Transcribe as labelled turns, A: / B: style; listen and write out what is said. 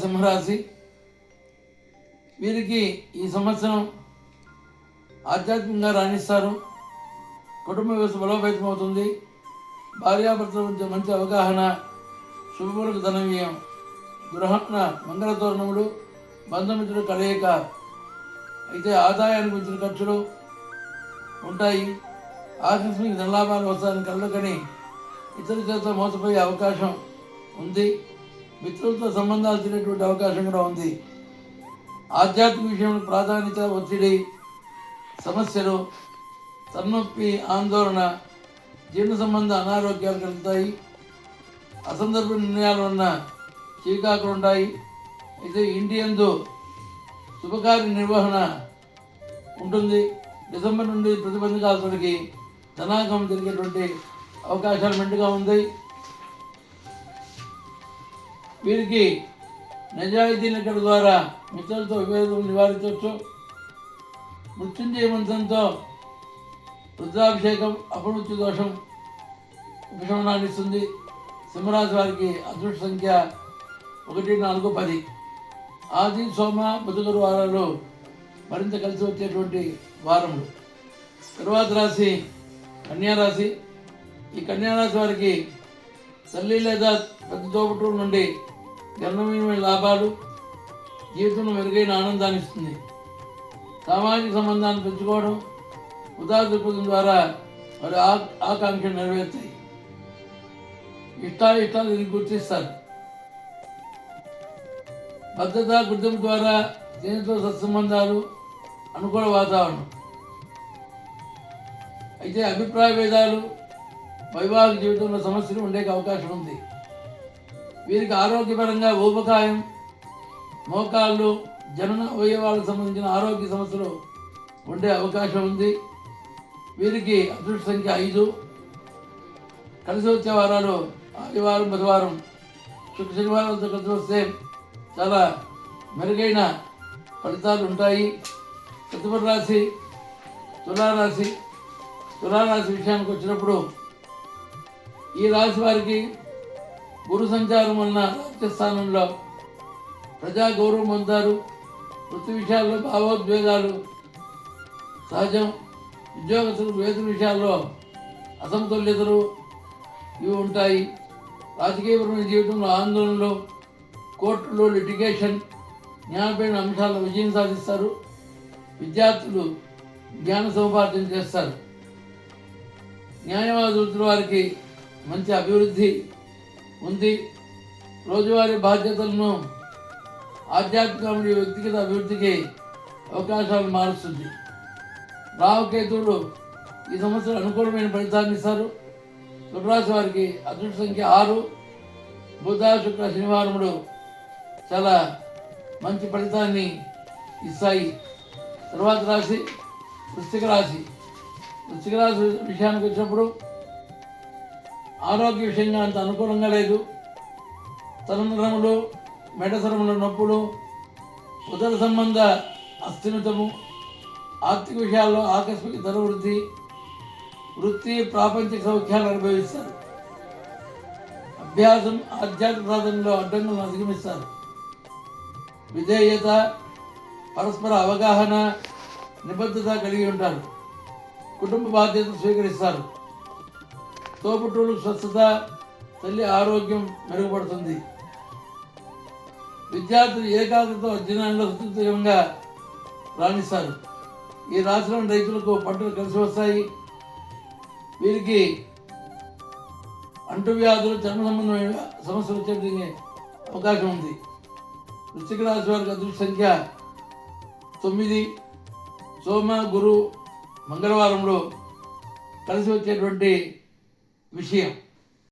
A: సింహరాశి వీరికి ఈ సంవత్సరం ఆధ్యాత్మికంగా రాణిస్తారు. కుటుంబ వ్యవస్థ బలోపేతం అవుతుంది. భార్యాభర్తల మధ్య మంచి అవగాహన, శుభములకు ధన వ్యయం, గృహణ మంగళతోరణములు, బంధుమిత్రుల కలయిక. అయితే ఆదాయానికి మించిన ఖర్చులు ఉంటాయి. ఆకస్మిక ధనలాభాలు వస్తాయని కలగని ఇతరుల చేత మోసపోయే అవకాశం ఉంది. మిత్రులతో సంబంధాలు తినేటువంటి అవకాశం కూడా ఉంది. ఆధ్యాత్మిక విషయంలో ప్రాధాన్యత, ఒత్తిడి, సమస్యలు, తలనొప్పి, ఆందోళన, జీర్ణ సంబంధ అనారోగ్యాలు కలుగుతాయి. అసందర్భ నిర్ణయాల వలన చీకాకులు ఉంటాయి. అయితే ఇంటి యందు శుభకార్య నిర్వహణ ఉంటుంది. డిసెంబర్ నుండి ప్రతిబంధకాలు తొలగి ధనాగమం జరిగేటువంటి అవకాశాలు మెండుగా ఉంది. వీరికి నిజాయితీ లెక్కల ద్వారా మిత్రులతో విభేదం నివారించవచ్చు. మృత్యుంజయ మంత్రంతో రుద్రాభిషేకం అపమృత్యు దోషం ఉపశమనాన్ని ఇస్తుంది. సింహరాశి వారికి అదృష్ట సంఖ్య 1, 4, 10. ఆది, సోమ, బుధ, గురువారాలు మరింత కలిసి వచ్చేటువంటి వారములు. తరువాత రాశి కన్యారాశి. ఈ కన్యారాశి వారికి తల్లి లేదా పెద్ద తోబుట్టువుల నుండి గణనీయమైన లాభాలు, జీవితంలో మెరుగైన ఆనందాన్ని ఇస్తుంది. సామాజిక సంబంధాలను పెంచుకోవడం, ఉదార దృక్పథం ద్వారా వారి ఆకాంక్షలు నెరవేరుతాయి. ఇష్టాలు గుర్తిస్తారు. భద్రత, గుర్తింపు ద్వారా స్నేహితుల సత్సంబంధాలు, అనుకూల వాతావరణం. అయితే అభిప్రాయ భేదాలు, వైవాహిక జీవితంలో సమస్యలు ఉండే అవకాశం ఉంది. వీరికి ఆరోగ్యపరంగా ఊబకాయం, మోకాళ్ళు, జనన అవయవాలకు సంబంధించిన ఆరోగ్య సమస్యలు ఉండే అవకాశం ఉంది. వీరికి అదృష్ట సంఖ్య 5. కలిసి వచ్చే వారాలు ఆదివారం, బుధవారం, శనివారాలతో కలిసి వస్తే చాలా మెరుగైన ఫలితాలు ఉంటాయి. తదుపరి రాశి తులారాశి. తులారాశి విషయానికి వచ్చినప్పుడు ఈ రాశి వారికి గురు సంచారం వలన రాజ్యస్థానంలో ప్రజా గౌరవం పొందుతారు. వృత్తి విషయాల్లో భావోద్వేగాలు సహజం. ఉద్యోగస్తులకు వేతన విషయాల్లో అసమతుల్యతలు ఇవి ఉంటాయి. రాజకీయపరమైన జీవితంలో ఆందోళనలు, కోర్టులో లిటిగేషన్, న్యాయపరమైన అంశాల్లో విజయం సాధిస్తారు. విద్యార్థులు జ్ఞాన సముపార్జన చేస్తారు. న్యాయవాద వృత్తుల వారికి మంచి అభివృద్ధి ఉంది. రోజువారీ బాధ్యతలను ఆధ్యాత్మిక మరియు వ్యక్తిగత అభివృద్ధికి అవకాశాలు మారుస్తుంది. రాహుకేతువులు ఈ సంవత్సరం అనుకూలమైన ఫలితాన్ని ఇస్తారు. తులారాశి వారికి అదృష్ట సంఖ్య 6. బుధ, శుక్ర, శనివారములు చాలా మంచి ఫలితాన్ని ఇస్తాయి. తర్వాత రాశి వృశ్చిక రాశి. వృశ్చిక రాశి విషయానికి వచ్చినప్పుడు ఆరోగ్య విషయంగా అంత అనుకూలంగా లేదు. తలనరములు, మెడసరముల నొప్పులు, ఉదర సంబంధ అస్థిమితము, ఆర్థిక విషయాల్లో ఆకస్మిక ధర వృద్ధి, వృత్తి, ప్రాపంచిక సౌఖ్యాలు అనుభవిస్తారు. అభ్యాసం, ఆధ్యాత్మిక సాధనలో అడ్డంకులను అధిగమిస్తారు. విధేయత, పరస్పర అవగాహన, నిబద్ధత కలిగి ఉంటారు. కుటుంబ బాధ్యతలు స్వీకరిస్తారు. తోబుట్టువులు స్వస్థత, తల్లి ఆరోగ్యం మెరుగుపడుతుంది. విద్యార్థులు ఏకాగ్రత అధ్యయనంలో సుదృఢంగా రాణిస్తారు. ఈ రాశిలోని రైతులకు పంటలు కలిసి వస్తాయి. వీరికి అంటువ్యాధులు, చర్మ సంబంధమైన సమస్యలు వచ్చే అవకాశం ఉంది. వృశ్చిక రాశి వారికి అదృష్ట సంఖ్య 9. సోమ, గురు, మంగళవారంలో కలిసి వచ్చేటువంటి విషయం.